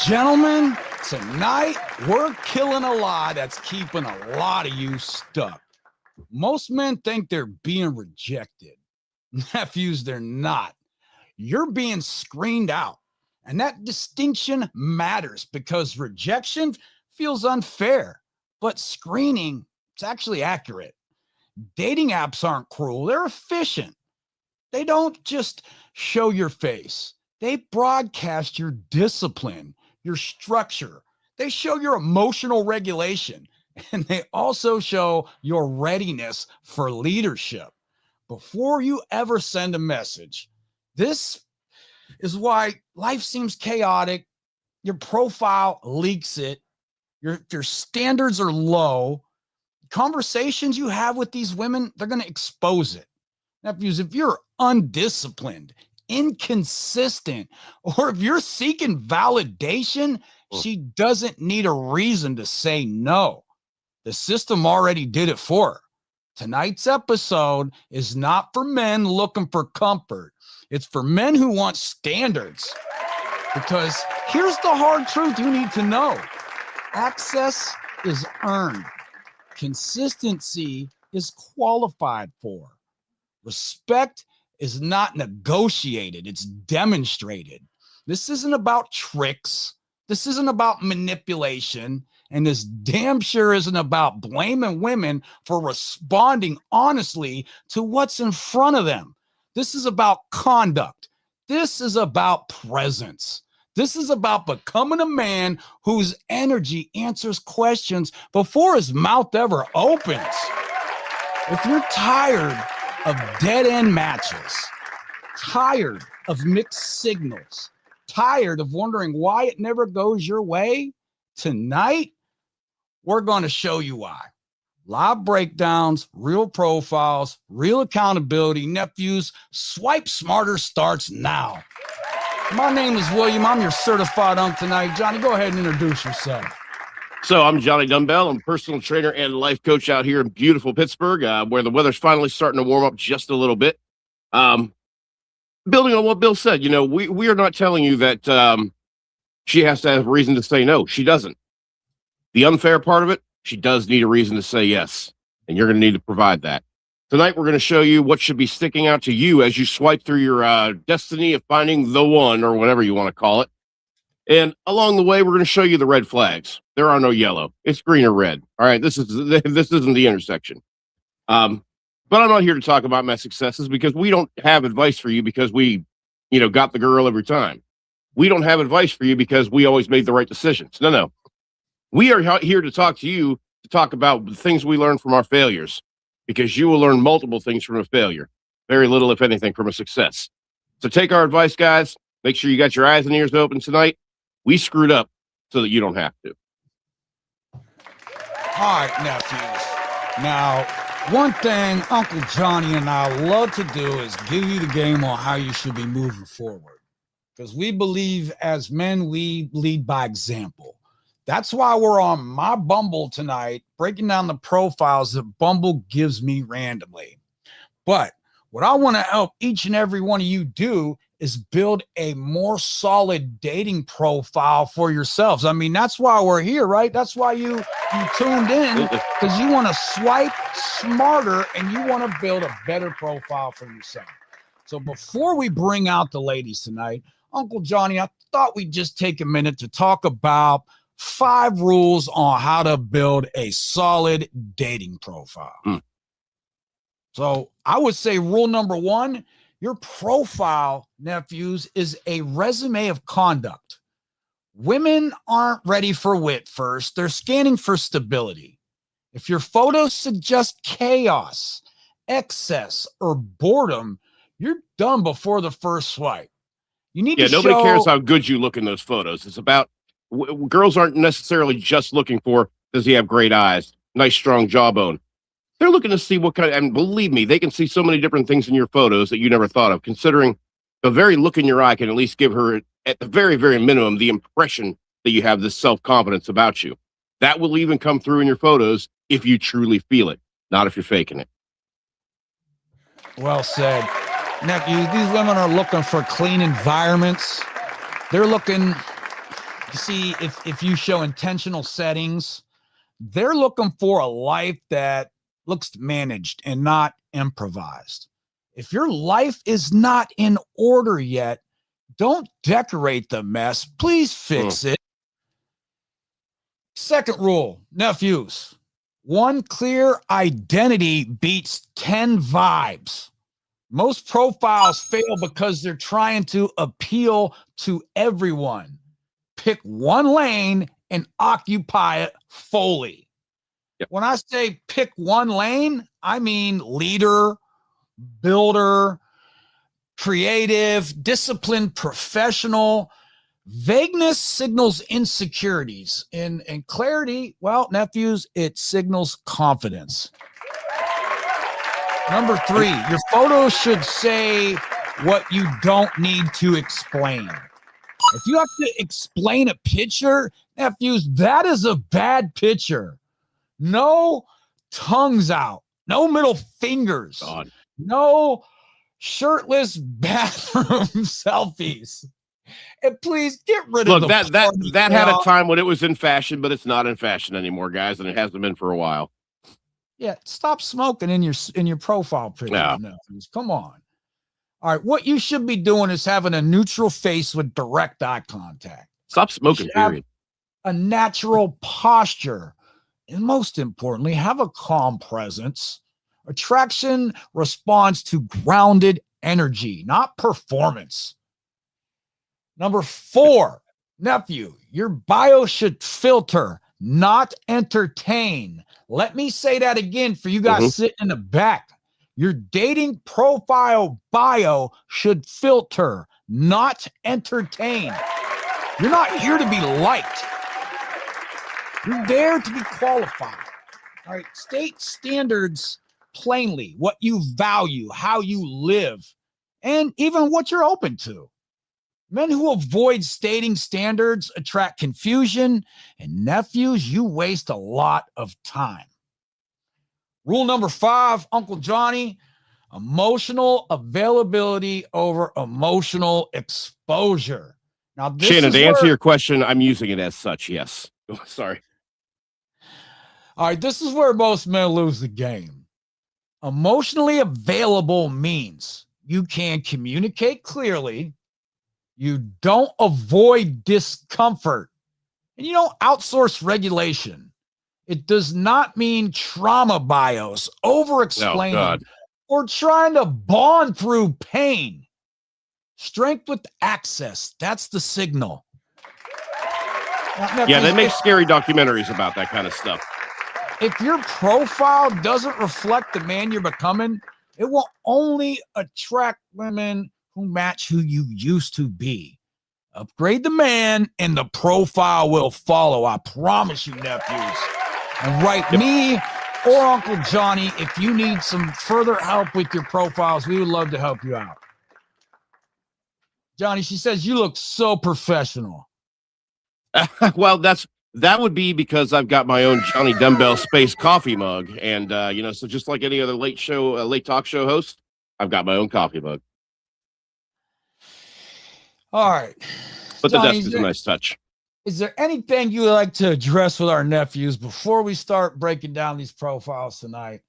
Gentlemen, tonight we're killing a lie that's keeping a lot of you stuck. Most men think they're being rejected. Nephews, they're not. You're being screened out. And that distinction matters because rejection feels unfair, but screening, it's actually accurate. Dating apps aren't cruel, they're efficient. They don't just show your face, they broadcast your discipline, your structure. They show your emotional regulation, and they also show your readiness for leadership. Before you ever send a message, this is why life seems chaotic. Your profile leaks it. Your standards are low. Conversations you have with these women, they're going to expose it. Nephews, if you're undisciplined, inconsistent, or if you're seeking validation, she doesn't need a reason to say no. The system already did it for her. Tonight's episode is not for men looking for comfort. It's for men who want standards. Because here's the hard truth you need to know. Access is earned. Consistency is qualified for. Respect is not negotiated, it's demonstrated. This isn't about tricks. This isn't about manipulation. And this damn sure isn't about blaming women for responding honestly to what's in front of them. This is about conduct. This is about presence. This is about becoming a man whose energy answers questions before his mouth ever opens. If you're tired of dead-end matches, tired of mixed signals, tired of wondering why it never goes your way, tonight, we're going to show you why. Live breakdowns, real profiles, real accountability. Nephews, Swipe Smarter starts now. My name is William. I'm your certified unk tonight. Johnny, go ahead and introduce yourself. So I'm Johnny Dumbbell. I'm a personal trainer and life coach out here in beautiful Pittsburgh, where the weather's finally starting to warm up just a little bit. Building on what Bill said, we are not telling you that she has to have a reason to say no. She doesn't. The unfair part of it, she does need a reason to say yes, and you're going to need to provide that. Tonight, we're going to show you what should be sticking out to you as you swipe through your destiny of finding the one, or whatever you want to call it. And along the way, we're going to show you the red flags. There are no yellow. It's green or red. All right, this isn't the intersection. But I'm not here to talk about my successes because we don't have advice for you because we, got the girl every time. We don't have advice for you because we always made the right decisions. No. We are here to talk to you, to talk about the things we learned from our failures, because you will learn multiple things from a failure. Very little, if anything, from a success. So take our advice, guys. Make sure you got your eyes and ears open tonight. We screwed up so that you don't have to. All right, nephews. Now, one thing Uncle Johnny and I love to do is give you the game on how you should be moving forward. Because we believe as men, we lead by example. That's why we're on my Bumble tonight, breaking down the profiles that Bumble gives me randomly. But what I want to help each and every one of you do is build a more solid dating profile for yourselves. I mean, that's why we're here, right? That's why you tuned in, because you want to swipe smarter and you want to build a better profile for yourself. So before we bring out the ladies tonight, Uncle Johnny, I thought we'd just take a minute to talk about 5 rules on how to build a solid dating profile. So I would say rule number 1, your profile, nephews, is a resume of conduct. Women aren't ready for wit first. They're scanning for stability. If your photos suggest chaos, excess, or boredom, you're done before the first swipe. You need to nobody cares how good you look in those photos. It's about girls aren't necessarily just looking for, does he have great eyes, nice strong jawbone. They're looking to see what kind of, and believe me, they can see so many different things in your photos that you never thought of, considering the very look in your eye can at least give her, at the very, very minimum, the impression that you have this self-confidence about you. That will even come through in your photos if you truly feel it, not if you're faking it. Well said. Nephew, these women are looking for clean environments. They're looking see, if you show intentional settings, they're looking for a life that looks managed and not improvised. If your life is not in order yet, don't decorate the mess. Please fix it. Second rule, nephews. One clear identity beats 10 vibes. Most profiles fail because they're trying to appeal to everyone. Pick one lane and occupy it fully. Yep. When I say pick one lane, I mean leader, builder, creative, disciplined, professional. Vagueness signals insecurities, and clarity, well, nephews, it signals confidence. Number 3, your photos should say what you don't need to explain. If you have to explain a picture, nephews, that is a bad picture. No tongues out, no middle fingers, God. No shirtless bathroom selfies. And please get rid of that had a time when it was in fashion, but it's not in fashion anymore, guys, and it hasn't been for a while. Yeah, stop smoking in your profile picture. Yeah. Nephews. Come on. All right, what you should be doing is having a neutral face with direct eye contact. Stop smoking, period. A natural posture. And most importantly, have a calm presence. Attraction responds to grounded energy, not performance. Number 4, nephew, your bio should filter, not entertain. Let me say that again for you guys sitting in the back. Your dating profile bio should filter, not entertain. You're not here to be liked. You're there to be qualified. All right, state standards plainly, what you value, how you live, and even what you're open to. Men who avoid stating standards attract confusion, and nephews, you waste a lot of time. Rule number 5, Uncle Johnny, emotional availability over emotional exposure. Now, this Shannon, to answer your question, I'm using it as such, yes. Sorry. All right, this is where most men lose the game. Emotionally available means you can communicate clearly, you don't avoid discomfort, and you don't outsource regulation. It does not mean trauma bios, over-explaining, or trying to bond through pain. Strength with access, that's the signal. Yeah, they make scary documentaries about that kind of stuff. If your profile doesn't reflect the man you're becoming, it will only attract women who match who you used to be. Upgrade the man and the profile will follow. I promise you, nephews. And write me or Uncle Johnny if you need some further help with your profiles. We would love to help you out. Johnny, she says, you look so professional. Well, that would be because I've got my own Johnny Dumbbell Space coffee mug. And, so just like any other late talk show host, I've got my own coffee mug. All right. But Johnny, the desk is a nice touch. Is there anything you would like to address with our nephews before we start breaking down these profiles tonight?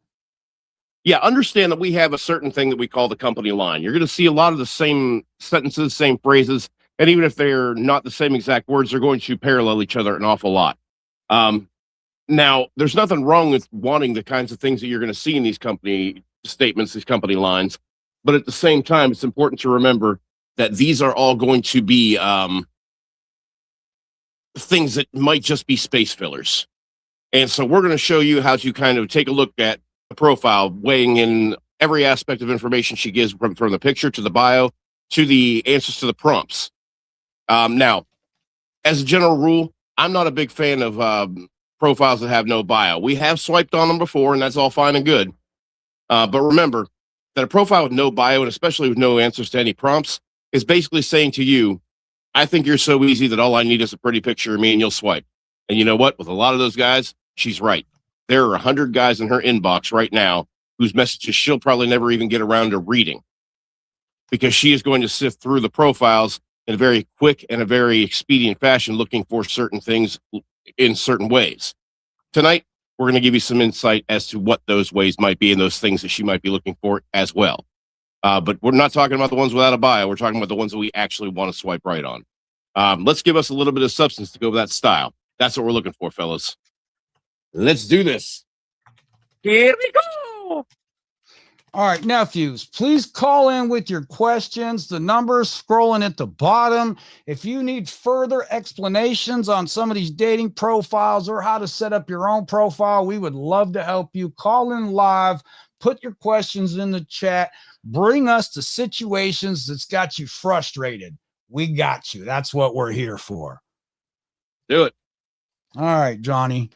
Yeah, understand that we have a certain thing that we call the company line. You're going to see a lot of the same sentences, same phrases, and even if they're not the same exact words, they're going to parallel each other an awful lot. Now, there's nothing wrong with wanting the kinds of things that you're going to see in these company statements, these company lines, but at the same time, it's important to remember that these are all going to be things that might just be space fillers. And so we're going to show you how to kind of take a look at the profile, weighing in every aspect of information she gives from the picture to the bio to the answers to the prompts. Now, as a general rule, I'm not a big fan of profiles that have no bio. We have swiped on them before, and that's all fine and good. But remember that a profile with no bio, and especially with no answers to any prompts, is basically saying to you, I think you're so easy that all I need is a pretty picture of me and you'll swipe. And you know what? With a lot of those guys, she's right. There are 100 guys in her inbox right now whose messages she'll probably never even get around to reading, because she is going to sift through the profiles in a very quick and a very expedient fashion, looking for certain things in certain ways. Tonight, we're going to give you some insight as to what those ways might be and those things that she might be looking for as well. But we're not talking about the ones without a bio. We're talking about the ones that we actually want to swipe right on. Let's give us a little bit of substance to go with that style. That's what we're looking for, fellas. Let's do this. Here we go. All right, nephews, please call in with your questions. The number's scrolling at the bottom. If you need further explanations on some of these dating profiles or how to set up your own profile, we would love to help you. Call in live, put your questions in the chat, bring us to situations that's got you frustrated. We got you. That's what we're here for. Do it. All right, Johnny.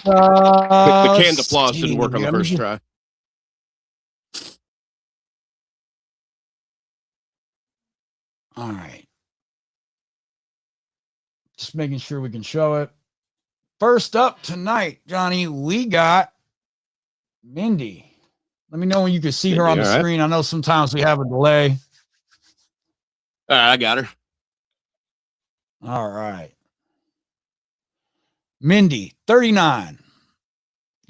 The canned applause didn't work on the first try. All right. Just making sure we can show it. First up tonight, Johnny, we got Mindy. Let me know when you can see her on the screen. I know sometimes we have a delay. All right, I got her. All right. Mindy, 39.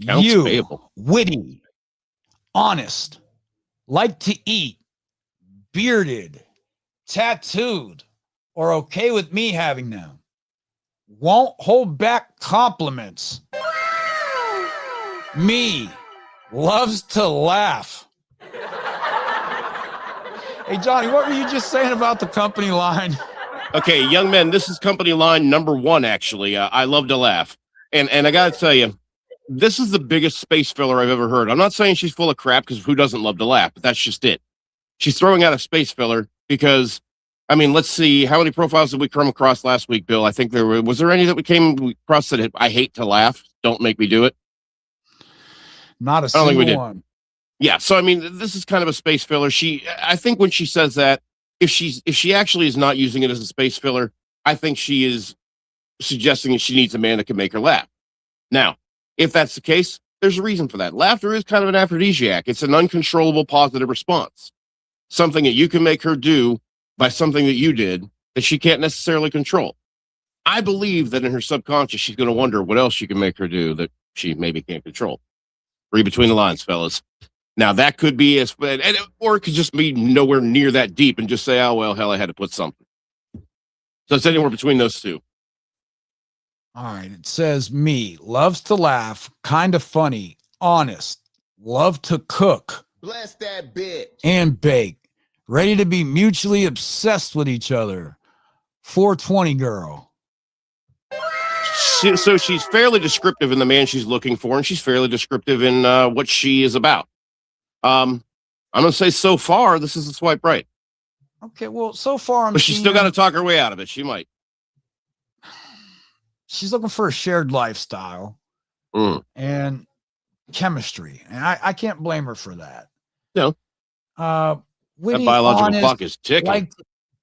Counts you, payable. witty, honest, like to eat, bearded, tattooed, or okay with me having them. Won't hold back compliments. Me, loves to laugh. Hey, Johnny, what were you just saying about the company line? Okay, young men, this is company line number 1, actually. I love to laugh. And I got to tell you, this is the biggest space filler I've ever heard. I'm not saying she's full of crap, because who doesn't love to laugh? But that's just it. She's throwing out a space filler because, I mean, let's see, how many profiles did we come across last week, Bill? I think was there any that we came across that I hate to laugh? Don't make me do it. Not a single one. Yeah, so I mean, this is kind of a space filler. I think when she says that, if she actually is not using it as a space filler, I think she is suggesting that she needs a man that can make her laugh. Now, if that's the case, there's a reason for that. Laughter is kind of an aphrodisiac. It's an uncontrollable positive response. Something that you can make her do by something that you did that she can't necessarily control. I believe that in her subconscious, she's going to wonder what else you can make her do that she maybe can't control. Read between the lines, fellas. Now, that could be, or it could just be nowhere near that deep and just say, oh, well, hell, I had to put something. So it's anywhere between those two. All right. It says me, loves to laugh, kind of funny, honest, love to cook. Bless that bitch. And bake. Ready to be mutually obsessed with each other. 420 girl. So she's fairly descriptive in the man she's looking for, and she's fairly descriptive in what she is about. I'm going to say so far, this is a swipe right. Okay, well, so far, but she's still got to talk her way out of it. She might. She's looking for a shared lifestyle and chemistry, and I can't blame her for that. No. Witty, that biological honest, clock is ticking. Like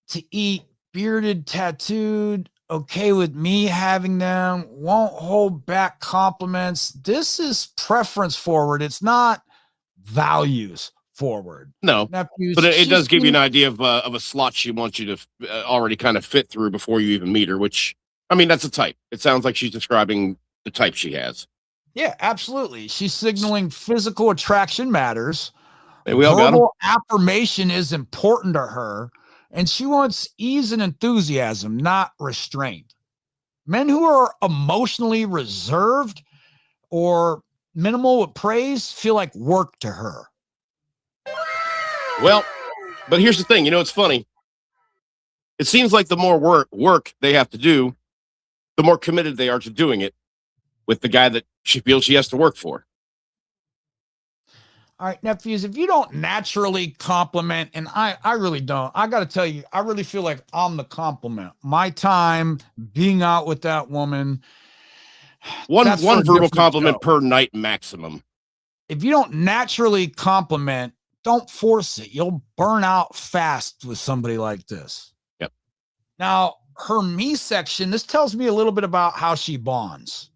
to eat, bearded, tattooed, okay with me having them, won't hold back compliments. This is preference forward. It's not values forward. No, nephews, but it does give you an idea of a slot she wants you to already kind of fit through before you even meet her, which, I mean, that's a type. It sounds like she's describing the type she has. Yeah, absolutely. She's signaling physical attraction matters. We all got 'em. Affirmation is important to her, and she wants ease and enthusiasm, not restraint. Men who are emotionally reserved or minimal with praise feel like work to her. Well, but here's the thing. You know, it's funny. It seems like the more work they have to do, the more committed they are to doing it with the guy that she feels she has to work for. All right, nephews, if you don't naturally compliment, and I really don't, I got to tell you, I really feel like I'm the compliment. My time being out with that woman. One verbal compliment per night maximum. If you don't naturally compliment, don't force it. You'll burn out fast with somebody like this. Yep. Now, her me section, this tells me a little bit about how she bonds.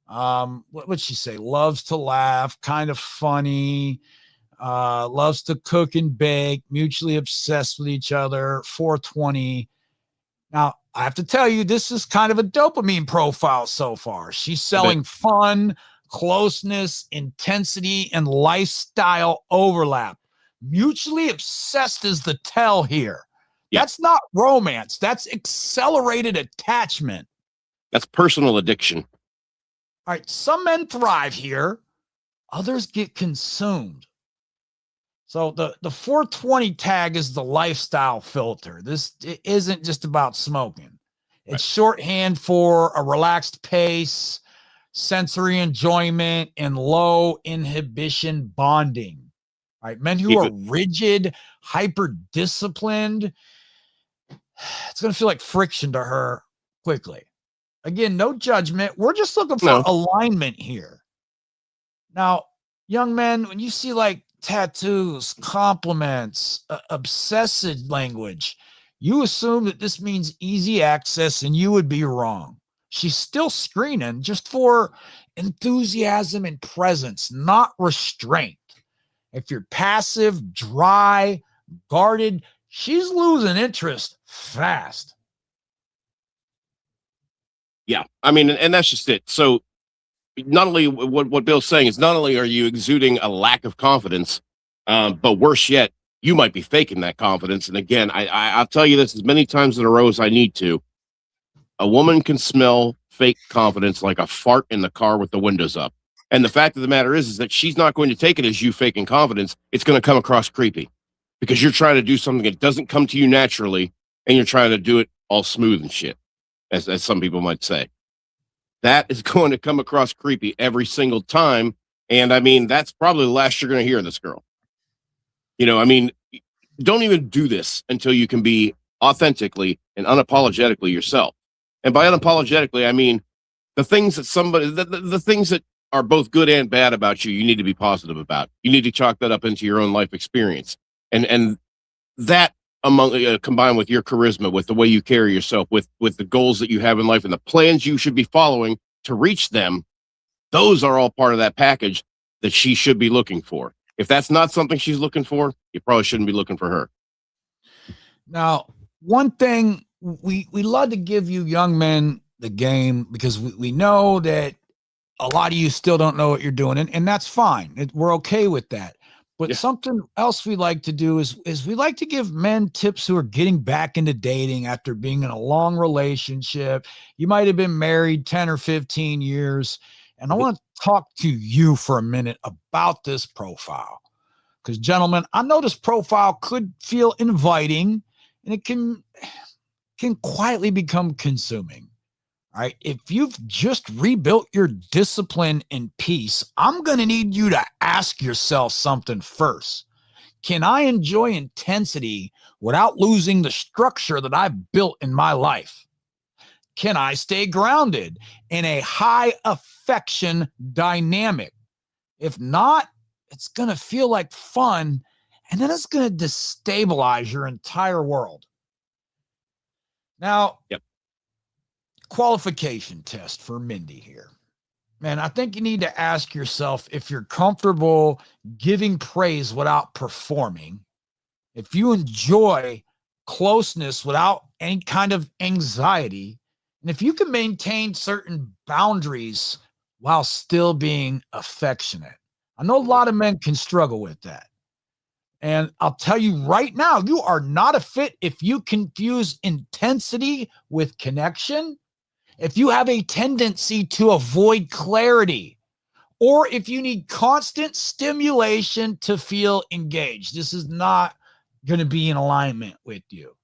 What would she say? Loves to laugh, kind of funny, loves to cook and bake, mutually obsessed with each other, 420. Now, I have to tell you, this is kind of a dopamine profile so far. She's selling fun, closeness, intensity, and lifestyle overlap. Mutually obsessed is the tell here. Yeah. That's not romance. That's accelerated attachment. That's personal addiction. All right. Some men thrive here. Others get consumed. So the 420 tag is the lifestyle filter. This isn't just about smoking. It's shorthand for a relaxed pace, sensory enjoyment, and low inhibition bonding. All right. Men who are rigid, hyper disciplined, it's going to feel like friction to her quickly. Again, no judgment. We're just looking for alignment here. Now, young men, when you see like tattoos, compliments, obsessive language, you assume that this means easy access, and you would be wrong. She's still screening just for enthusiasm and presence, not restraint. If you're passive, dry, guarded, she's losing interest fast. Yeah. I mean, and that's just it. So not only what Bill's saying is not only are you exuding a lack of confidence, but worse yet, you might be faking that confidence. And again, I'll tell you this as many times in a row as I need to. A woman can smell fake confidence like a fart in the car with the windows up. And the fact of the matter is that she's not going to take it as you faking confidence. It's going to come across creepy because you're trying to do something that doesn't come to you naturally, and you're trying to do it all smooth and shit, as some people might say. That is going to come across creepy every single time. And I mean, that's probably the last you're going to hear of this girl. You know, I mean, don't even do this until you can be authentically and unapologetically yourself. And by unapologetically, I mean, the things that the things that are both good and bad about you, you need to be positive about. You need to chalk that up into your own life experience. And that combined with your charisma, with the way you carry yourself, with the goals that you have in life and the plans you should be following to reach them, those are all part of that package that she should be looking for. If that's not something she's looking for, you probably shouldn't be looking for her. Now, one thing we love to give you young men the game, because we know that a lot of you still don't know what you're doing, and that's fine. We're okay with that. But something else we like to do is we like to give men tips who are getting back into dating after being in a long relationship. You might have been married 10 or 15 years. And I want to talk to you for a minute about this profile. Because, gentlemen, I know this profile could feel inviting, and it can quietly become consuming. All right. If you've just rebuilt your discipline and peace, I'm going to need you to ask yourself something first. Can I enjoy intensity without losing the structure that I've built in my life? Can I stay grounded in a high affection dynamic? If not, it's going to feel like fun, and then it's going to destabilize your entire world. Now, qualification test for Mindy here. Man, I think you need to ask yourself if you're comfortable giving praise without performing, if you enjoy closeness without any kind of anxiety, and if you can maintain certain boundaries while still being affectionate. I know a lot of men can struggle with that. And I'll tell you right now, you are not a fit if you confuse intensity with connection, if you have a tendency to avoid clarity, or if you need constant stimulation to feel engaged. This is not going to be in alignment with you.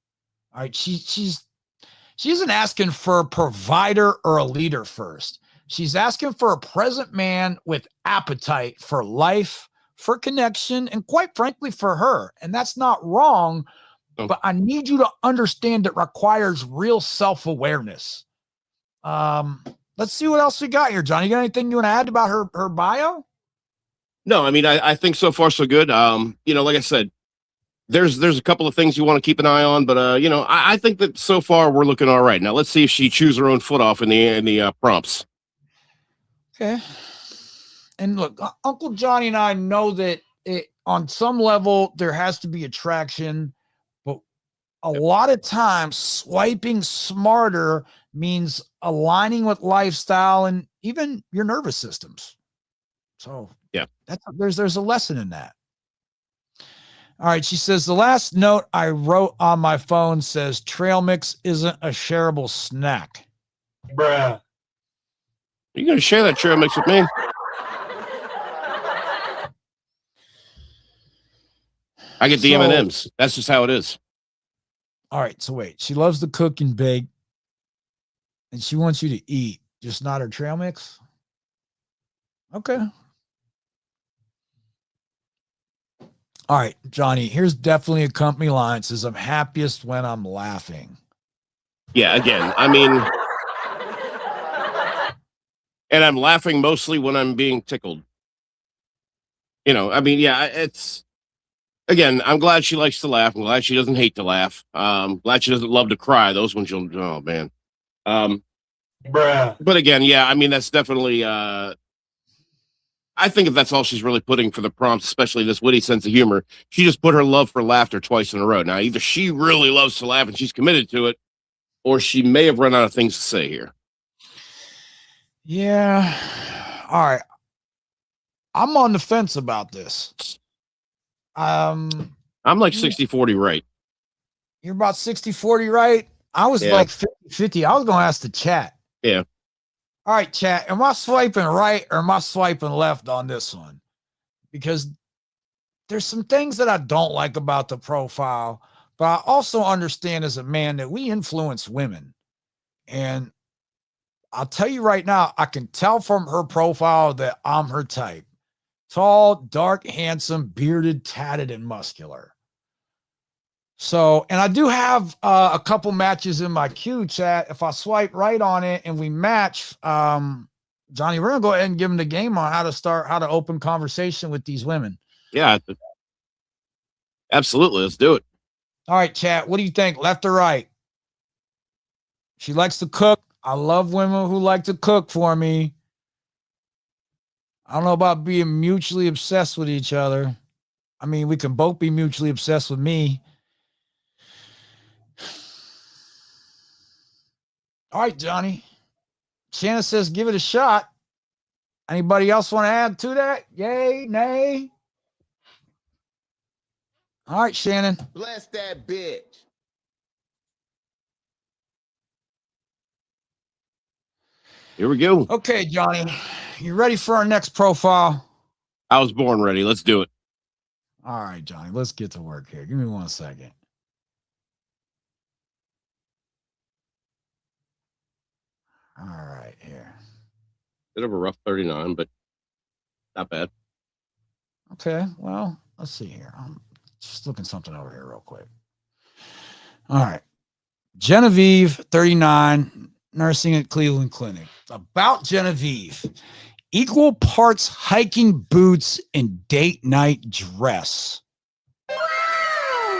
All right. She isn't asking for a provider or a leader first. She's asking for a present man with appetite for life, for connection, and quite frankly, for her. And that's not wrong, but I need you to understand it requires real self-awareness. Let's see what else we got here, John. You got anything you want to add about her bio? No, I mean, I think so far so good. You know, like I said, there's a couple of things you want to keep an eye on, but you know, I think that so far we're looking all right. Now let's see if she chews her own foot off in the prompts. Okay. And look, Uncle Johnny and I know that on some level, there has to be attraction, but a lot of times swiping smarter means aligning with lifestyle and even your nervous systems. So there's a lesson in that. All right. She says, the last note I wrote on my phone says trail mix isn't a shareable snack. Bruh. You going to share that trail mix with me? I get the M&Ms. That's just how it is. All right. So wait, she loves to cook and bake and she wants you to eat, just not her trail mix. Okay. All right, Johnny, here's definitely a company line. It says, I'm happiest when I'm laughing. Yeah, again, I mean, and I'm laughing mostly when I'm being tickled. You know, I mean, yeah, it's, again, I'm glad she likes to laugh. I'm glad she doesn't hate to laugh. Glad she doesn't love to cry. Those ones you'll, oh, man. Bruh. But again, yeah, I mean, that's definitely, I think if that's all she's really putting for the prompts, especially this witty sense of humor, she just put her love for laughter twice in a row. Now, either she really loves to laugh and she's committed to it, or she may have run out of things to say here. Yeah. All right. I'm on the fence about this. I'm like 60-40 right. You're about 60-40 right? I was like 50-50. I was going to ask the chat. Yeah. All right, chat. Am I swiping right or am I swiping left on this one? Because there's some things that I don't like about the profile, but I also understand as a man that we influence women. And I'll tell you right now, I can tell from her profile that I'm her type. Tall, dark, handsome, bearded, tatted, and muscular. So, and I do have a couple matches in my queue, chat. If I swipe right on it and we match, Johnny, we're gonna go ahead and give him the game on how to open conversation with these women. Yeah, absolutely. Let's do it. All right, chat. What do you think? Left or right? She likes to cook. I love women who like to cook for me. I don't know about being mutually obsessed with each other. I mean, we can both be mutually obsessed with me. All right, Johnny. Shannon says, give it a shot. Anybody else want to add to that? Yay, nay? All right, Shannon. Bless that bitch. Here we go. Okay, Johnny. You ready for our next profile? I was born ready. Let's do it. All right, Johnny. Let's get to work here. Give me 1 second. All right, here. Bit of a rough 39, but not bad. Okay, well, let's see here. I'm just looking something over here real quick. All right. Genevieve, 39, nursing at Cleveland Clinic. About Genevieve. Equal parts hiking boots and date night dress.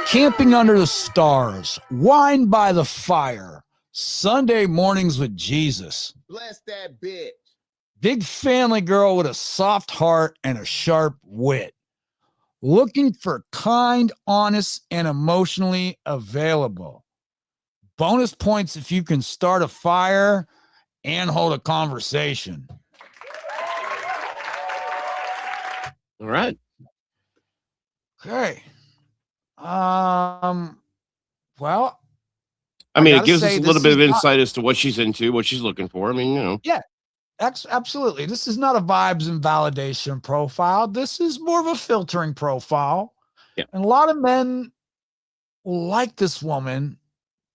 Camping under the stars. Wine by the fire. Sunday mornings with Jesus. Bless that bitch. Big family girl with a soft heart and a sharp wit. Looking for kind, honest, and emotionally available. Bonus points if you can start a fire and hold a conversation. All right. Okay. Well, I mean, it gives us a little bit of insight as to what she's into, what she's looking for. I mean, you know. Yeah, absolutely. This is not a vibes and validation profile. This is more of a filtering profile. Yeah. And a lot of men like this woman,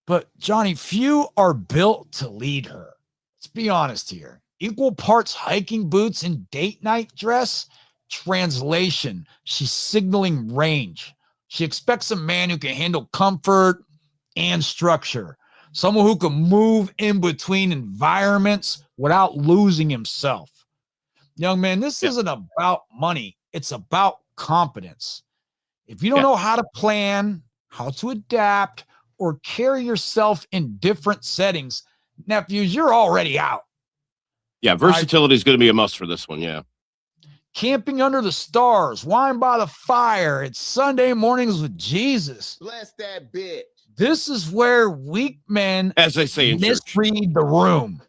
but Johnny, few are built to lead her. Let's be honest here. Equal parts hiking boots and date night dress. Translation, she's signaling range. She expects a man who can handle comfort and structure. Someone who can move in between environments without losing himself. Young man, this isn't about money. It's about competence. If you don't know how to plan, how to adapt, or carry yourself in different settings, nephews, you're already out. Yeah, versatility is going to be a must for this one. Yeah. camping under the stars, wine by the fire. It's Sunday mornings with Jesus. Bless that bitch. This is where weak men, as they say in church. misread the room.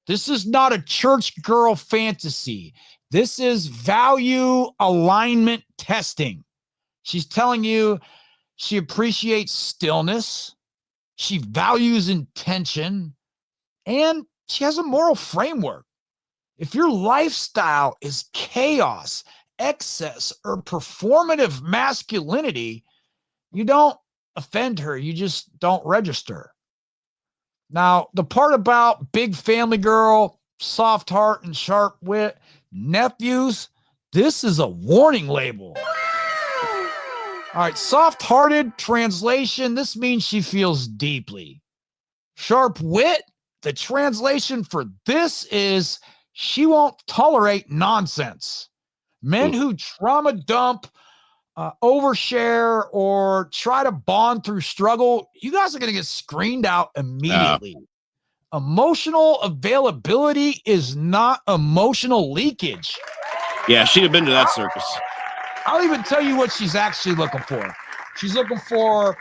This is not a church girl fantasy. This is value alignment testing. She's telling you she appreciates stillness, she values intention, and she has a moral framework. If your lifestyle is chaos, excess, or performative masculinity, you don't offend her. You just don't register. Now, the part about big family girl, soft heart, and sharp wit, nephews, this is a warning label. All right, soft-hearted translation, this means she feels deeply. Sharp wit, the translation for this is she won't tolerate nonsense. Men who trauma dump, overshare, or try to bond through struggle, you guys are going to get screened out immediately. Emotional availability is not emotional leakage. Yeah, she'd have been to that circus. I'll even tell you what she's actually looking for. She's looking for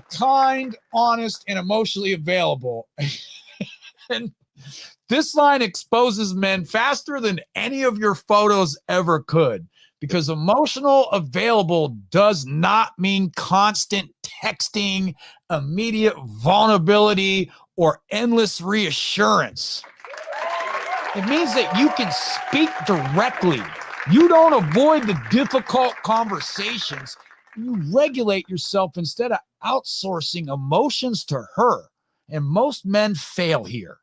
kind, honest, and emotionally available. And this line exposes men faster than any of your photos ever could, because emotional available does not mean constant texting, immediate vulnerability, or endless reassurance. It means that you can speak directly. You don't avoid the difficult conversations. You regulate yourself instead of outsourcing emotions to her. And most men fail here.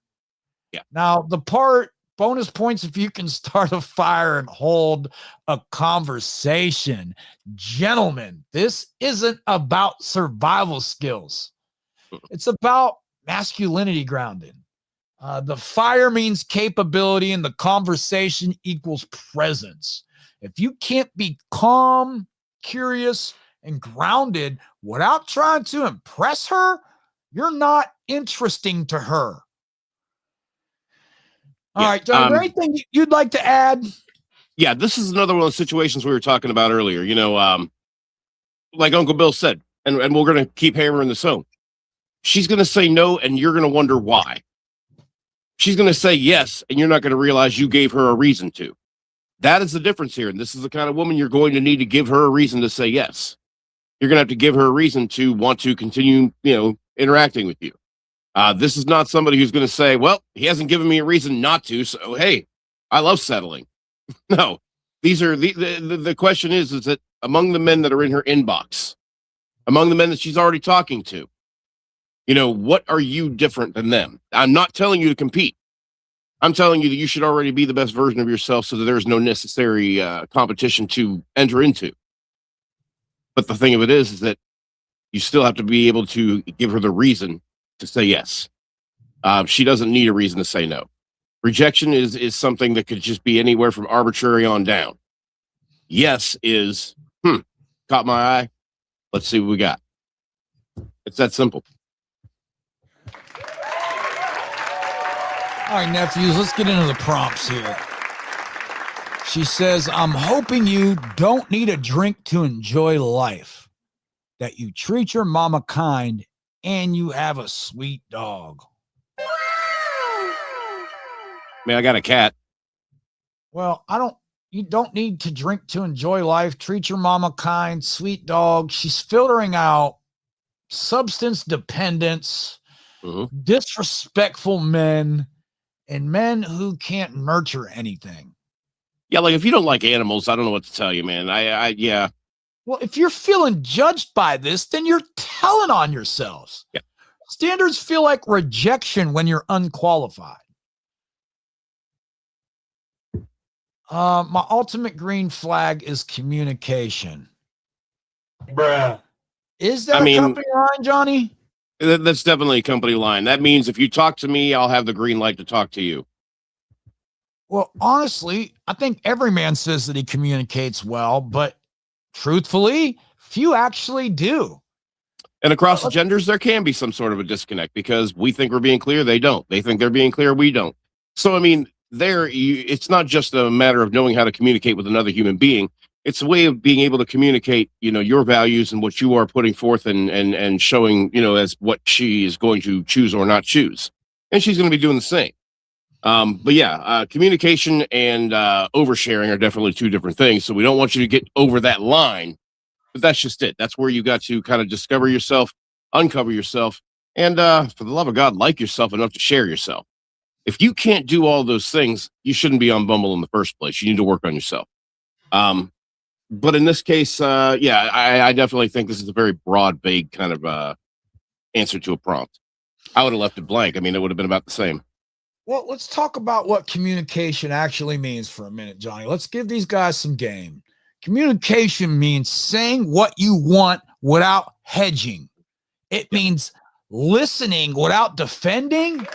Yeah. Now, the part, bonus points if you can start a fire and hold a conversation. Gentlemen, this isn't about survival skills. It's about masculinity grounding. The fire means capability, and the conversation equals presence. If you can't be calm, curious, and grounded without trying to impress her, you're not interesting to her. All right, John, is there anything you'd like to add? Yeah, this is another one of the situations we were talking about earlier. You know, like Uncle Bill said, and we're going to keep hammering this home. She's going to say no, and you're going to wonder why. She's going to say yes, and you're not going to realize you gave her a reason to. That is the difference here. And this is the kind of woman you're going to need to give her a reason to say yes. You're going to have to give her a reason to want to continue, interacting with you. This is not somebody who's going to say, well, he hasn't given me a reason not to, so, hey, I love settling. No, these are the question is that among the men that are in her inbox, among the men that she's already talking to, what are you different than them? I'm not telling you to compete. I'm telling you that you should already be the best version of yourself so that there's no necessary competition to enter into. But the thing of it is that you still have to be able to give her the reason to say yes. She doesn't need a reason to say no. Rejection is something that could just be anywhere from arbitrary on down. Yes is, caught my eye. Let's see what we got. It's that simple. All right, nephews, let's get into the prompts here. She says, I'm hoping you don't need a drink to enjoy life, that you treat your mama kind, and you have a sweet dog. Man, I got a cat. Well, you don't need to drink to enjoy life. Treat your mama kind, sweet dog. She's filtering out substance dependence, disrespectful men, and men who can't nurture anything. Yeah, like if you don't like animals, I don't know what to tell you, man. Yeah. Well, if you're feeling judged by this, then you're telling on yourselves. Yeah. Standards feel like rejection when you're unqualified. My ultimate green flag is communication. Bruh. Is that a company line, Johnny? That's definitely a company line. That means if you talk to me, I'll have the green light to talk to you. Well, honestly, I think every man says that he communicates well, but truthfully, few actually do. And across the genders, there can be some sort of a disconnect because we think we're being clear. They don't. They think they're being clear. We don't. So, it's not just a matter of knowing how to communicate with another human being. It's a way of being able to communicate, your values and what you are putting forth and showing, as what she is going to choose or not choose. And she's going to be doing the same. But yeah, communication and oversharing are definitely two different things. So we don't want you to get over that line, but that's just it. That's where you got to kind of discover yourself, uncover yourself, and for the love of God, like yourself enough to share yourself. If you can't do all those things, you shouldn't be on Bumble in the first place. You need to work on yourself. But in this case, yeah, I definitely think this is a very broad, vague kind of answer to a prompt. I would have left it blank. I mean, it would have been about the same. Well, let's talk about what communication actually means for a minute, Johnny. Let's give these guys some game. Communication means saying what you want without hedging. It means listening without defending.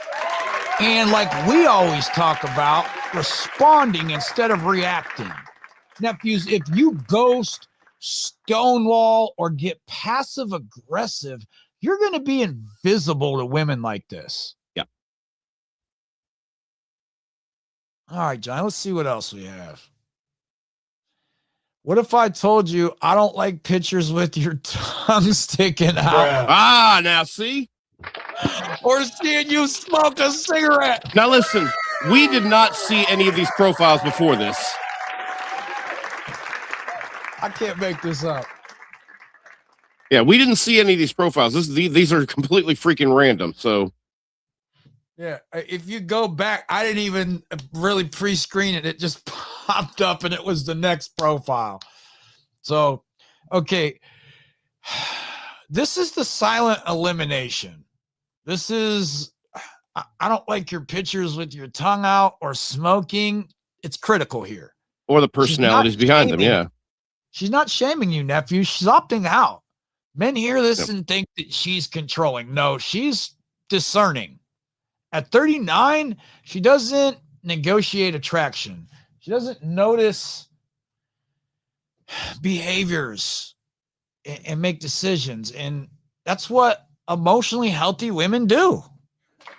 And like we always talk about, responding instead of reacting. Nephews, if you ghost, stonewall, or get passive aggressive, you're going to be invisible to women like this. Yeah. All right, John, let's see what else we have. What if I told you I don't like pictures with your tongue sticking out? Ah, now see? Or seeing you smoke a cigarette? Now listen, we did not see any of these profiles before this. I can't make this up. Yeah, we didn't see any of these profiles. These are completely freaking random. So, yeah, if you go back, I didn't even really pre-screen it. It just popped up and it was the next profile. So, okay. This is the silent elimination. This is, I don't like your pictures with your tongue out or smoking. It's critical here. Or the personalities behind them, yeah. She's not shaming you, nephew. She's opting out. Men hear this and think that she's controlling. No, she's discerning. At 39, she doesn't negotiate attraction. She doesn't notice behaviors and make decisions. And that's what emotionally healthy women do.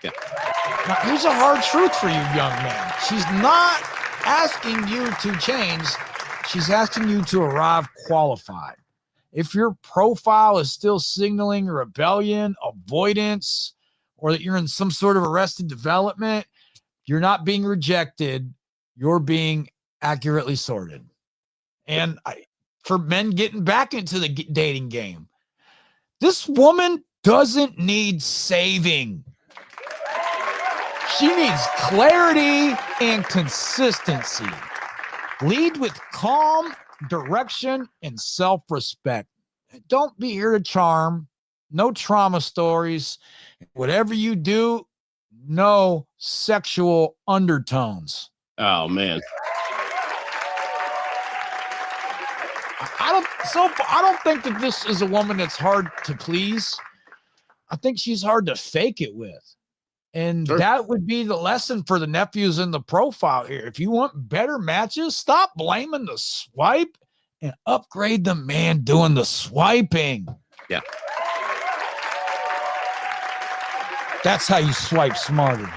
Yeah. Now, here's a hard truth for you, young men. She's not asking you to change. She's asking you to arrive qualified. If your profile is still signaling rebellion, avoidance, or that you're in some sort of arrested development, you're not being rejected. You're being accurately sorted. And for men getting back into the dating game, this woman doesn't need saving. She needs clarity and consistency. Lead with calm, direction, and self-respect. Don't be here to charm. No trauma stories. Whatever you do, no sexual undertones. Oh, man. I don't think that this is a woman that's hard to please. I think she's hard to fake it with. And that would be the lesson for the nephews in the profile here. If you want better matches, stop blaming the swipe and upgrade the man doing the swiping. Yeah. That's how you swipe smarter.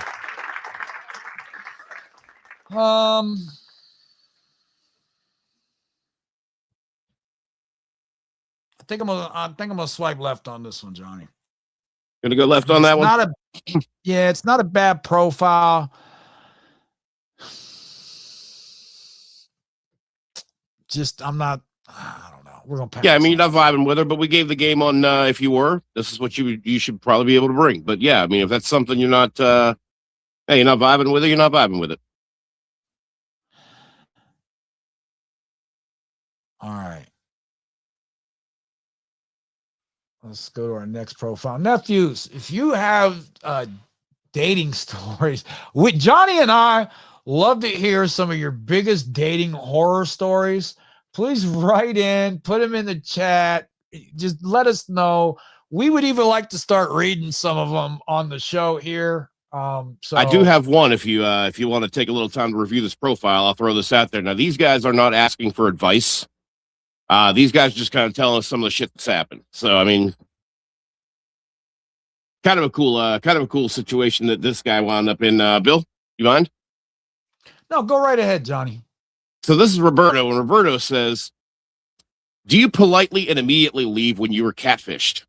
I think I'm gonna swipe left on this one, Johnny. Gonna go left on that one? It's not a bad profile. Just I don't know. We're gonna pass. Yeah, I mean, you're not vibing with her, but we gave the game on if you were. This is what you should probably be able to bring. But yeah, I mean, if that's something you're not you're not vibing with it, you're not vibing with it. All right. Let's go to our next profile. Nephews, if you have dating stories, Johnny and I love to hear some of your biggest dating horror stories. Please write in, put them in the chat. Just let us know. We would even like to start reading some of them on the show here. So I do have one. If you want to take a little time to review this profile, I'll throw this out there. Now, these guys are not asking for advice. These guys are just kind of telling us some of the shit that's happened. So, I mean, kind of a cool situation that this guy wound up in. Bill, you mind? No, go right ahead, Johnny. So this is Roberto, and Roberto says, do you politely and immediately leave when you were catfished?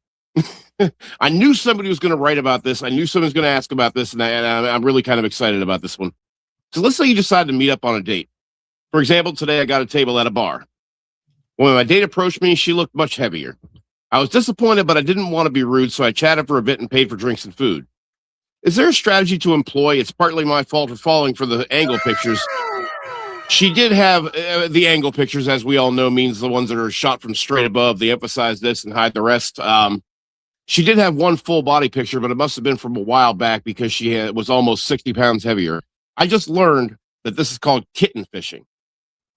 I knew somebody was going to write about this. I knew someone was going to ask about this, and I'm really kind of excited about this one. So let's say you decide to meet up on a date. For example, today I got a table at a bar. When my date approached me, she looked much heavier. I was disappointed, but I didn't want to be rude, so I chatted for a bit and paid for drinks and food. Is there a strategy to employ? It's partly my fault for falling for the angle pictures. She did have the angle pictures, as we all know, means the ones that are shot from straight above. They emphasize this and hide the rest. She did have one full body picture, but it must have been from a while back because was almost 60 pounds heavier. I just learned that this is called kitten fishing.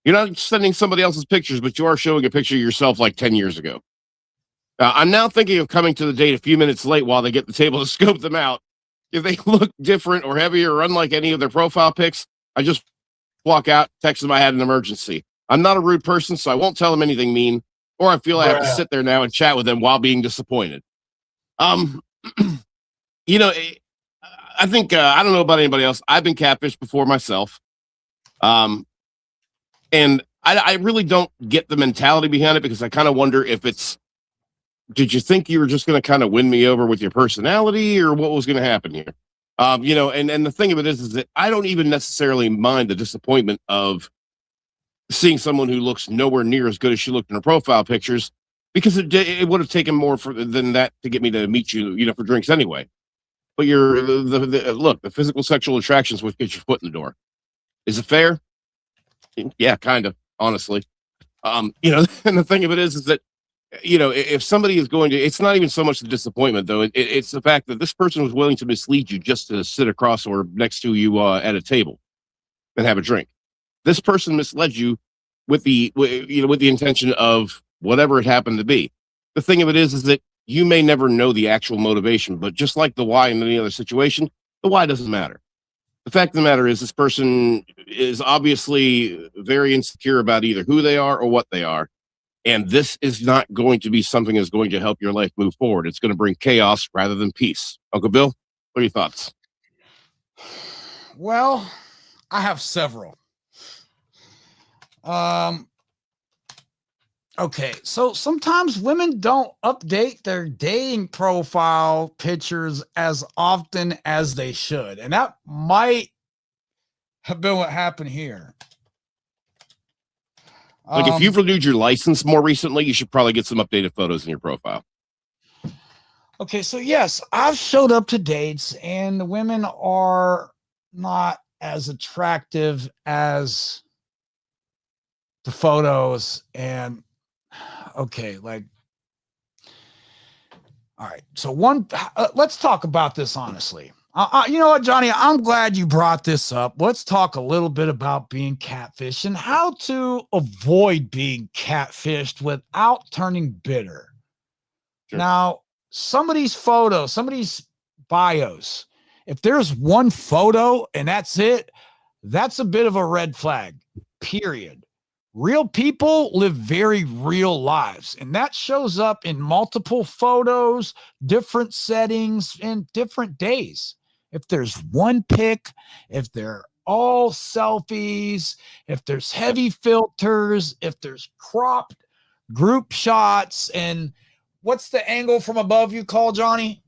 You're not sending somebody else's pictures, but you are showing a picture of yourself like 10 years ago. I'm now thinking of coming to the date a few minutes late while they get the table to scope them out. If they look different or heavier or unlike any of their profile pics, I just walk out, text them I had an emergency. I'm not a rude person, so I won't tell them anything mean, or I feel I have to sit there now and chat with them while being disappointed. You know, I think, I don't know about anybody else. I've been catfished before myself. And I really don't get the mentality behind it because I kind of wonder if did you think you were just going to kind of win me over with your personality or what was going to happen here? You know, and the thing of it is that I don't even necessarily mind the disappointment of seeing someone who looks nowhere near as good as she looked in her profile pictures, because it would have taken more than that to get me to meet you, you know, for drinks anyway. But look, the physical sexual attractions would get your foot in the door. Is it fair? Yeah, kind of, honestly. You know, and the thing of it is that, you know, if somebody is going to, it's not even so much the disappointment though. It's the fact that this person was willing to mislead you just to sit across or next to you at a table and have a drink. This person misled you with the intention of whatever it happened to be. The thing of it is that you may never know the actual motivation, but just like the why in any other situation, the why doesn't matter. The fact of the matter is this person is obviously very insecure about either who they are or what they are. And this is not going to be something that's going to help your life move forward. It's going to bring chaos rather than peace. Uncle Bill, what are your thoughts? Well, I have several. Okay, so sometimes women don't update their dating profile pictures as often as they should. And that might have been what happened here. Like if you've renewed your license more recently, you should probably get some updated photos in your profile. Okay, so yes, I've showed up to dates and the women are not as attractive as the photos. And okay, like, all right. So let's talk about this honestly. You know what, Johnny, I'm glad you brought this up. Let's talk a little bit about being catfished and how to avoid being catfished without turning bitter. Sure. Now, somebody's photos, somebody's bios, if there's one photo and that's it, that's a bit of a red flag, period. Real people live very real lives, and that shows up in multiple photos, different settings, and different days. If there's one pic, if they're all selfies, if there's heavy filters, if there's cropped group shots, and what's the angle from above you call, Johnny?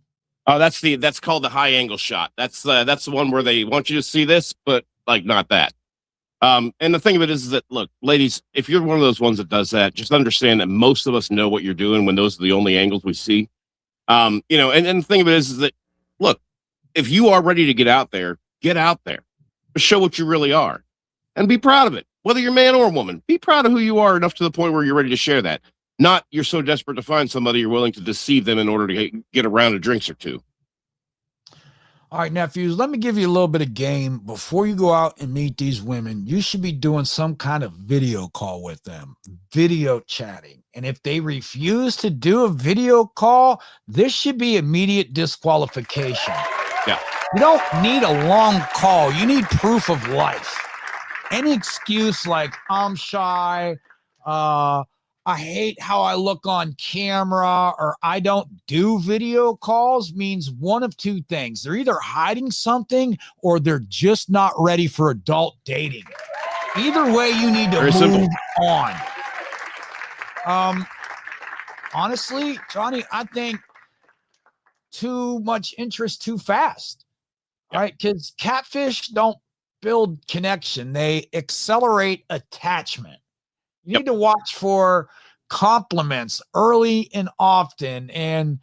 Oh, that's called the high angle shot. That's the one where they want you to see this, but like not that. And the thing of it is that, look, ladies, if you're one of those ones that does that, just understand that most of us know what you're doing when those are the only angles we see. You know, and the thing of it is that, look, if you are ready to get out there, show what you really are and be proud of it. Whether you're man or woman, be proud of who you are enough to the point where you're ready to share that. Not you're so desperate to find somebody you're willing to deceive them in order to get a round of drinks or two. All right, nephews, let me give you a little bit of game. Before you go out and meet these women, you should be doing some kind of video call with them, video chatting. And if they refuse to do a video call, this should be immediate disqualification. Yeah. You don't need a long call. You need proof of life. Any excuse like I'm shy, I I hate how I look on camera, or I don't do video calls means one of two things. They're either hiding something or they're just not ready for adult dating. Either way, you need to Very move simple. on. Honestly, Johnny, I think too much interest too fast, right? Because catfish don't build connection. They accelerate attachment. You need to watch for compliments early and often. And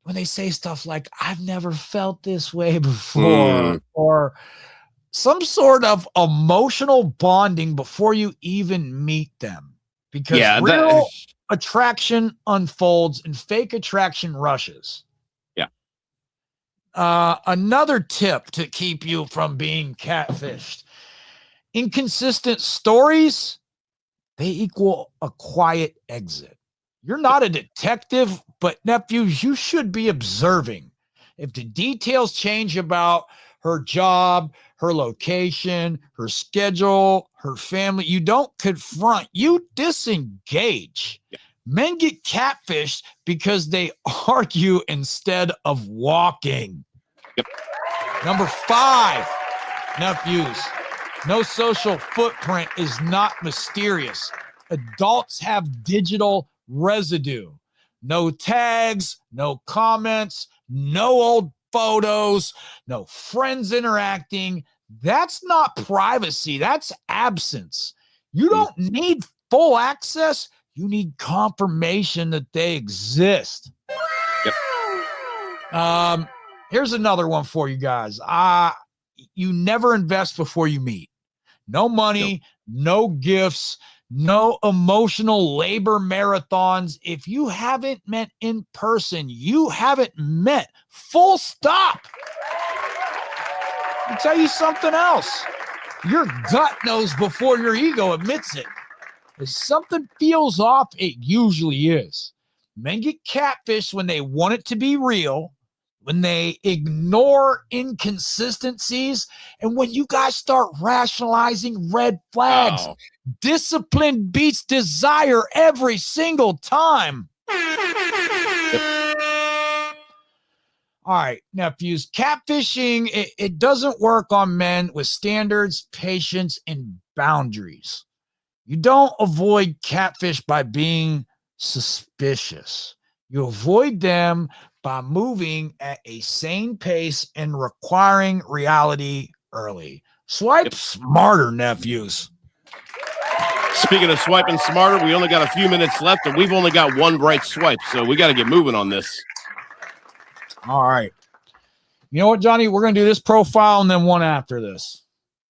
when they say stuff like, I've never felt this way before, or some sort of emotional bonding before you even meet them. Because real attraction unfolds and fake attraction rushes. Yeah. Another tip to keep you from being catfished: inconsistent stories, they equal a quiet exit. You're not a detective, but nephews, you should be observing. If the details change about her job, her location, her schedule, her family, you don't confront, you disengage. Yeah. Men get catfished because they argue instead of walking. Yep. Number 5, nephews, no social footprint is not mysterious. Adults have digital residue. No tags, no comments, no old photos, no friends interacting. That's not privacy. That's absence. You don't need full access. You need confirmation that they exist. Yep. Here's another one for you guys. You never invest before you meet. No money, no gifts, no emotional labor marathons. If you haven't met in person, you haven't met. Full stop. I'll tell you something else. Your gut knows before your ego admits it. If something feels off, it usually is. Men get catfished when they want it to be real, when they ignore inconsistencies, and when you guys start rationalizing red flags. Oh. Discipline beats desire every single time. All right, nephews, catfishing, it doesn't work on men with standards, patience, and boundaries. You don't avoid catfish by being suspicious. You avoid them by moving at a sane pace and requiring reality early. Swipe smarter, nephews. Speaking of swiping smarter, we only got a few minutes left, and we've only got one right swipe, so we got to get moving on this. All right. You know what, Johnny? We're going to do this profile and then one after this.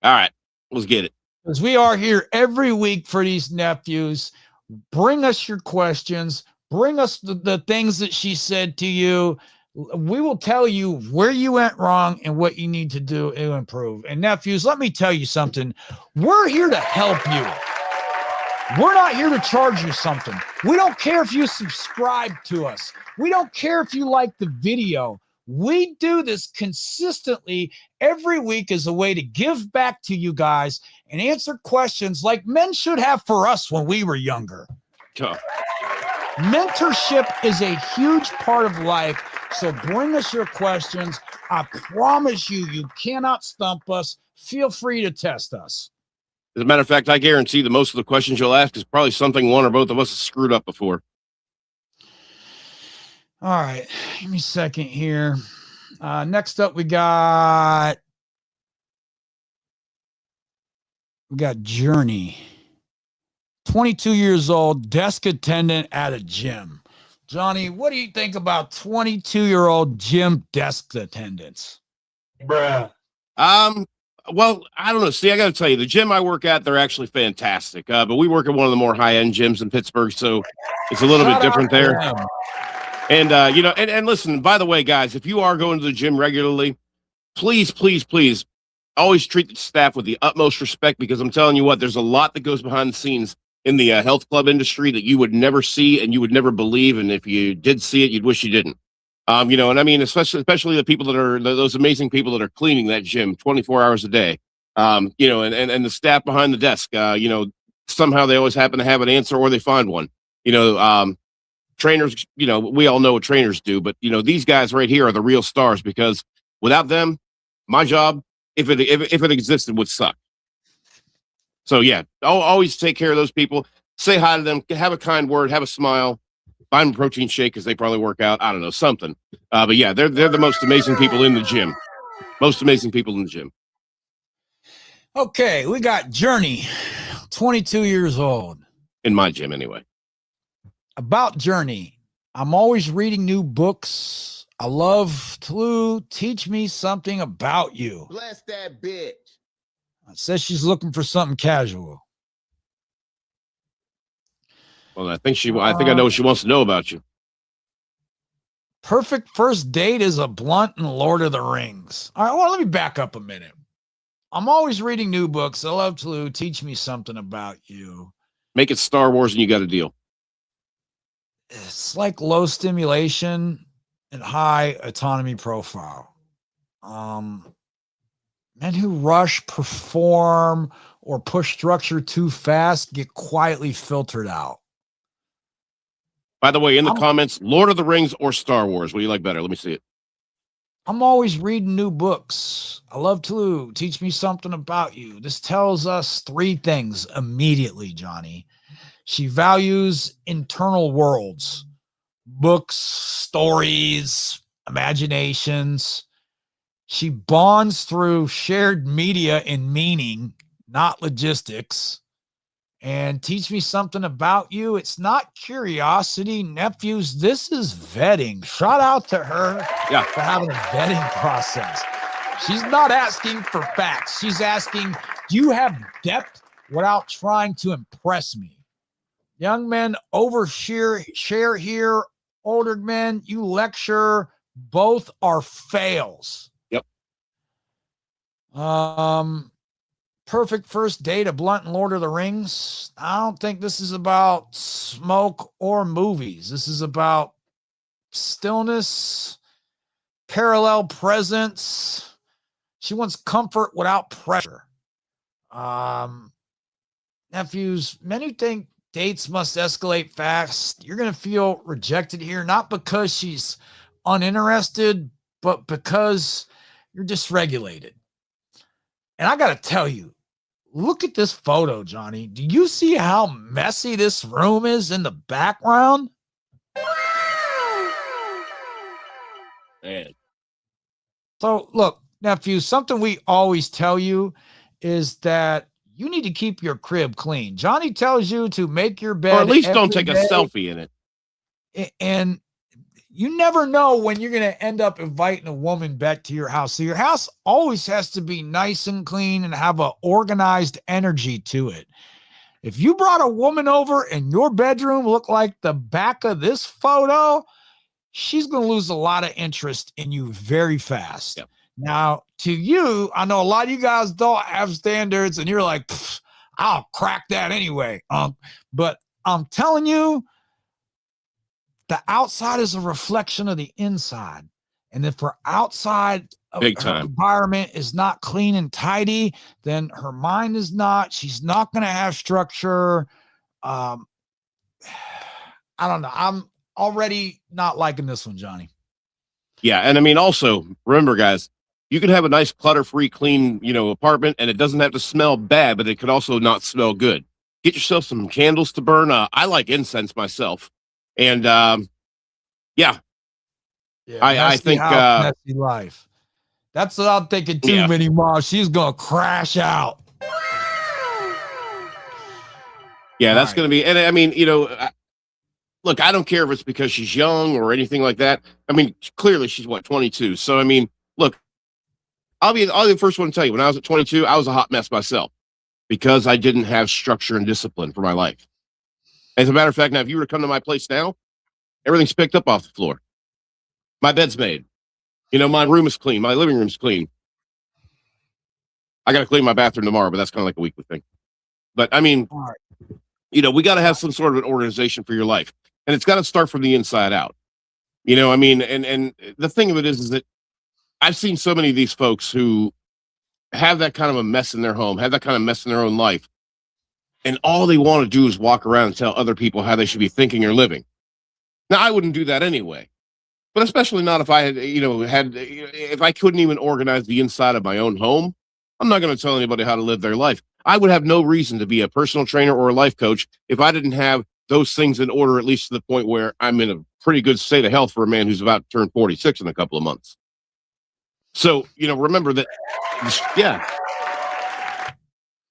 All right. Let's get it. Because we are here every week for these nephews. Bring us your questions. Bring us the things that she said to you. We will tell you where you went wrong and what you need to do to improve. And nephews, let me tell you something. We're here to help you. We're not here to charge you something. We don't care if you subscribe to us. We don't care if you like the video. We do this consistently every week as a way to give back to you guys and answer questions like men should have for us when we were younger. Oh. Mentorship is a huge part of life, so bring us your questions. I promise you cannot stump us. Feel free to test us. As a matter of fact, I guarantee that most of the questions you'll ask is probably something one or both of us have screwed up before. All right, give me a second here. Next up, we got Journey. 22 years old, desk attendant at a gym. Johnny, what do you think about 22-year-old gym desk attendants? Bruh. Well, I don't know. See, I got to tell you, the gym I work at, they're actually fantastic. But we work at one of the more high-end gyms in Pittsburgh, so it's a little bit different there. And, and listen, by the way, guys, if you are going to the gym regularly, please, please, please, always treat the staff with the utmost respect, because I'm telling you what, there's a lot that goes behind the scenes in the health club industry that you would never see and you would never believe. And if you did see it, you'd wish you didn't. And I mean, especially the people that are those amazing people that are cleaning that gym 24 hours a day, and the staff behind the desk, somehow they always happen to have an answer or they find one. Trainers, we all know what trainers do, but these guys right here are the real stars because without them, my job, if it existed, would suck. So yeah, I'll always take care of those people. Say hi to them, have a kind word, have a smile, buy them a protein shake because they probably work out. I don't know, something. But yeah, they're the most amazing people in the gym. Most amazing people in the gym. Okay, we got Journey, 22 years old. In my gym, anyway. About Journey, I'm always reading new books. I love to teach me something about you. Bless that bitch. It says she's looking for something casual. Well, I think I know what she wants to know about you. Perfect first date is a blunt and Lord of the Rings. All right, well, let me back up a minute. I'm always reading new books. I love to teach me something about you. Make it Star Wars and you got a deal. It's like low stimulation and high autonomy profile. Men who rush, perform, or push structure too fast get quietly filtered out. By the way, in the comments, Lord of the Rings or Star Wars, what do you like better? Let me see it. I'm always reading new books. I love to teach me something about you. This tells us three things immediately, Johnny. She values internal worlds, books, stories, imaginations. She bonds through shared media and meaning, not logistics. And teach me something about you. It's not curiosity, nephews. This is vetting. Shout out to her for having a vetting process. She's not asking for facts. She's asking, do you have depth without trying to impress me? Young men overshare here. Older men, you lecture. Both are fails. Yep. Perfect first date, a blunt and Lord of the Rings. I don't think this is about smoke or movies. This is about stillness, parallel presence. She wants comfort without pressure. Nephews, men who think dates must escalate fast, you're going to feel rejected here, not because she's uninterested, but because you're dysregulated. And I got to tell you, look at this photo, Johnny. Do you see how messy this room is in the background? Man. So look, nephew, something we always tell you is that you need to keep your crib clean. Johnny tells you to make your bed. Or at least don't take a selfie in it. And you never know when you're going to end up inviting a woman back to your house. So your house always has to be nice and clean and have an organized energy to it. If you brought a woman over and your bedroom looked like the back of this photo, she's going to lose a lot of interest in you very fast. Yep. Now, to you, I know a lot of you guys don't have standards and you're like, I'll crack that anyway. But I'm telling you, the outside is a reflection of the inside. And if her outside her environment is not clean and tidy, then her mind is not. She's not going to have structure. I don't know. I'm already not liking this one, Johnny. Yeah. And I mean, also, remember, guys, you can have a nice clutter-free, clean, apartment, and it doesn't have to smell bad, but it could also not smell good. Get yourself some candles to burn. I like incense myself. And I think messy life. That's what I'm thinking too. Yeah. Many moms, she's gonna crash out. Yeah, that's gonna be. And I mean, look, I don't care if it's because she's young or anything like that. I mean, clearly she's 22. So I mean, look, I'll be the first one to tell you. When I was at 22, I was a hot mess myself because I didn't have structure and discipline for my life. As a matter of fact, now if you were to come to my place now, everything's picked up off the floor. My bed's made. My room is clean. My living room's clean. I got to clean my bathroom tomorrow, but that's kind of like a weekly thing. But I mean, we got to have some sort of an organization for your life. And it's got to start from the inside out. I mean, and the thing of it is that I've seen so many of these folks who have that kind of a mess in their home, have that kind of mess in their own life. And all they want to do is walk around and tell other people how they should be thinking or living. Now, I wouldn't do that anyway, but especially not if I had, if I couldn't even organize the inside of my own home. I'm not going to tell anybody how to live their life. I would have no reason to be a personal trainer or a life coach if I didn't have those things in order, at least to the point where I'm in a pretty good state of health for a man who's about to turn 46 in a couple of months. So, remember that, yeah,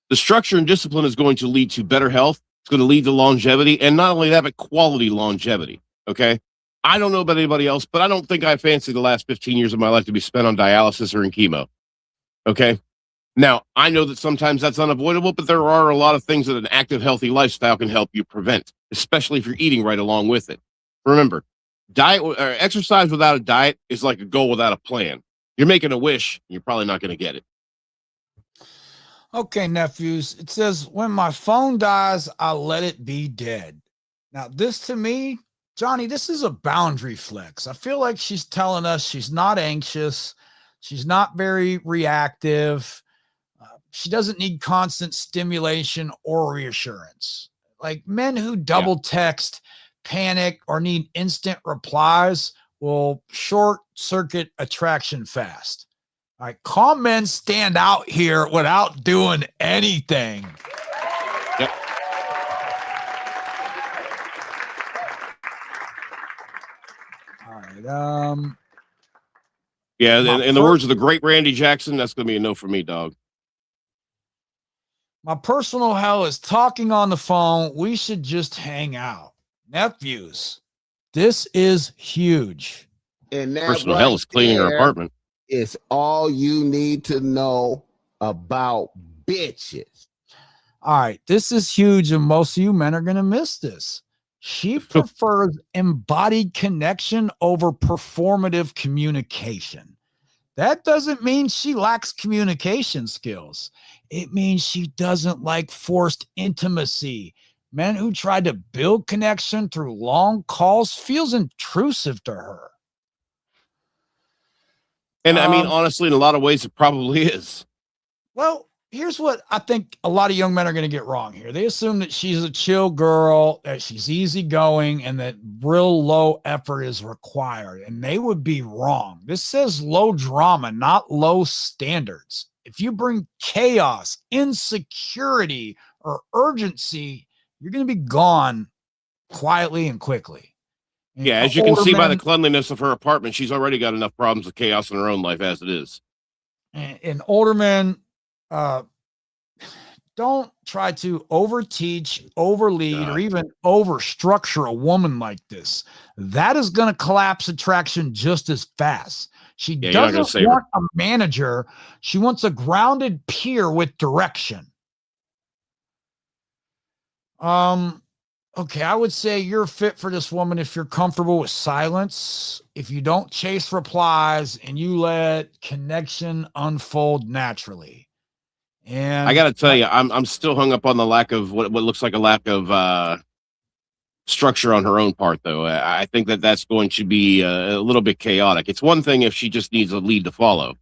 the structure and discipline is going to lead to better health. It's going to lead to longevity, and not only that, but quality longevity. Okay. I don't know about anybody else, but I don't think I fancy the last 15 years of my life to be spent on dialysis or in chemo. Okay. Now, I know that sometimes that's unavoidable, but there are a lot of things that an active, healthy lifestyle can help you prevent, especially if you're eating right along with it. Remember, diet or exercise without a diet is like a goal without a plan. You're making a wish, and you're probably not going to get it. Okay, nephews. It says, when my phone dies, I let it be dead. Now, this to me, Johnny, this is a boundary flex. I feel like she's telling us she's not anxious. She's not very reactive. She doesn't need constant stimulation or reassurance. Like men who double text, panic, or need instant replies will short circuit attraction fast. All right, calm men stand out here without doing anything. Yep. All right. Yeah, in the words of the great Randy Jackson, that's going to be a no for me, dog. My personal hell is talking on the phone. We should just hang out. Nephews, this is huge. And that Personal hell is cleaning her apartment. It's all you need to know about bitches. All right, this is huge, and most of you men are going to miss this. She prefers embodied connection over performative communication. That doesn't mean she lacks communication skills. It means she doesn't like forced intimacy. Men who try to build connection through long calls feels intrusive to her. And I mean, honestly, in a lot of ways, it probably is. Well, here's what I think a lot of young men are going to get wrong here. They assume that she's a chill girl, that she's easygoing, and that real low effort is required. And they would be wrong. This says low drama, not low standards. If you bring chaos, insecurity, or urgency, you're going to be gone quietly and quickly. And yeah, as you can see by the cleanliness of her apartment, she's already got enough problems with chaos in her own life as it is. And older men, don't try to overteach, overlead, or even overstructure a woman like this. That is going to collapse attraction just as fast. She doesn't want a manager. She wants a grounded peer with direction. Okay, I would say you're fit for this woman if you're comfortable with silence, if you don't chase replies, and you let connection unfold naturally. And I got to tell you, I'm still hung up on the lack of what looks like a lack of structure on her own part, though. I think that's going to be a little bit chaotic. It's one thing if she just needs a lead to follow,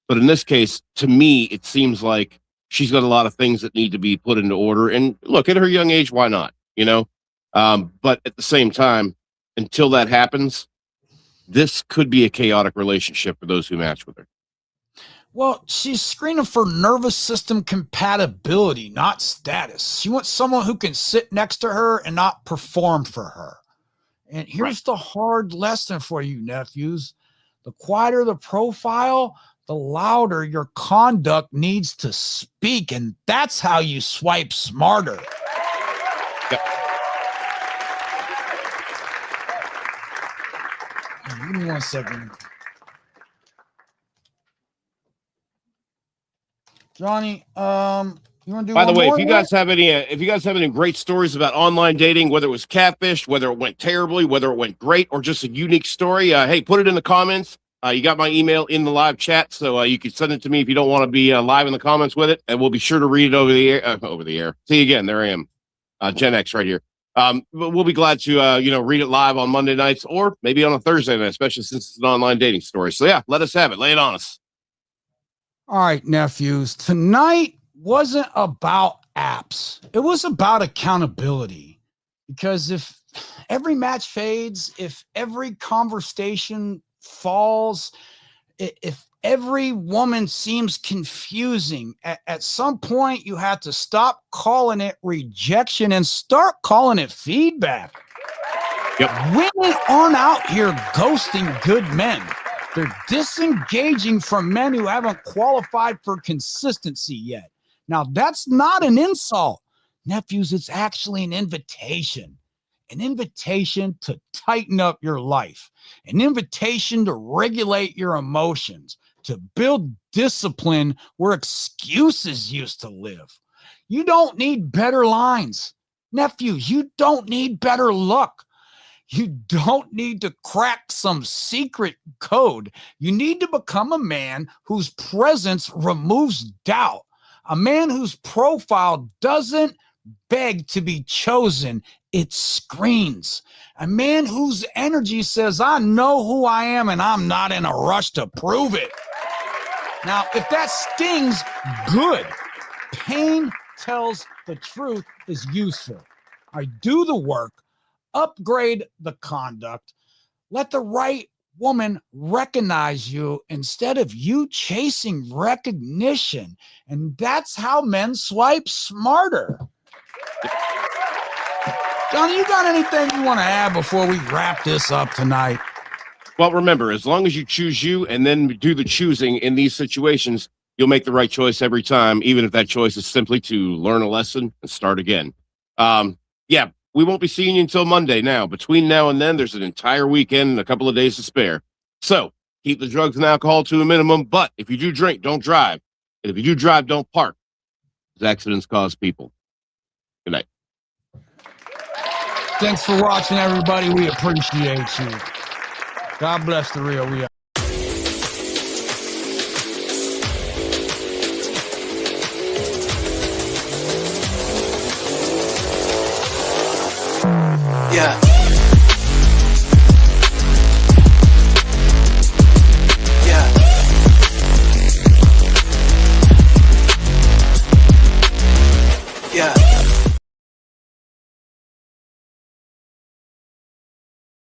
but in this case, to me, it seems like she's got a lot of things that need to be put into order. And look, at her young age, why not? But at the same time, until that happens, this could be a chaotic relationship for those who match with her. Well, she's screening for nervous system compatibility, not status. She wants someone who can sit next to her and not perform for her. And here's the hard lesson for you, nephews. The quieter the profile, the louder your conduct needs to speak. And that's how you swipe smarter. Yep. Give me 1 second. Johnny, you want to do? By the way, if you guys have any great stories about online dating, whether it was catfish, whether it went terribly, whether it went great, or just a unique story, hey, put it in the comments. You got my email in the live chat, so you can send it to me if you don't want to be live in the comments with it, and we'll be sure to read it over the air. See you again. There I am, Gen X right here. But we'll be glad to read it live on Monday nights or maybe on a Thursday night, especially since it's an online dating story. So yeah, let us have it. Lay it on us. All right, nephews. Tonight wasn't about apps. It was about accountability. Because if every match fades, if every conversation falls, if every woman seems confusing, at some point you have to stop calling it rejection and start calling it feedback. Yep. Women aren't out here ghosting good men. They're disengaging from men who haven't qualified for consistency yet. Now, that's not an insult, nephews. It's actually an invitation to tighten up your life, an invitation to regulate your emotions, to build discipline where excuses used to live. You don't need better lines, nephews. You don't need better luck. You don't need to crack some secret code. You need to become a man whose presence removes doubt, a man whose profile doesn't beg to be chosen, it screens. A man whose energy says, I know who I am and I'm not in a rush to prove it. Now, if that stings, good. Pain tells the truth is useful. I do the work. Upgrade the conduct. Let the right woman recognize you instead of you chasing recognition. And that's how men swipe smarter. Johnny, you got anything you want to add before we wrap this up tonight? Well, remember, as long as you choose you and then do the choosing in these situations, you'll make the right choice every time, even if that choice is simply to learn a lesson and start again. Yeah. We won't be seeing you until Monday now. Between now and then, there's an entire weekend and a couple of days to spare. So keep the drugs and alcohol to a minimum. But if you do drink, don't drive. And if you do drive, don't park. Because accidents cause people. Good night. Thanks for watching, everybody. We appreciate you. God bless the real. We are. Yeah.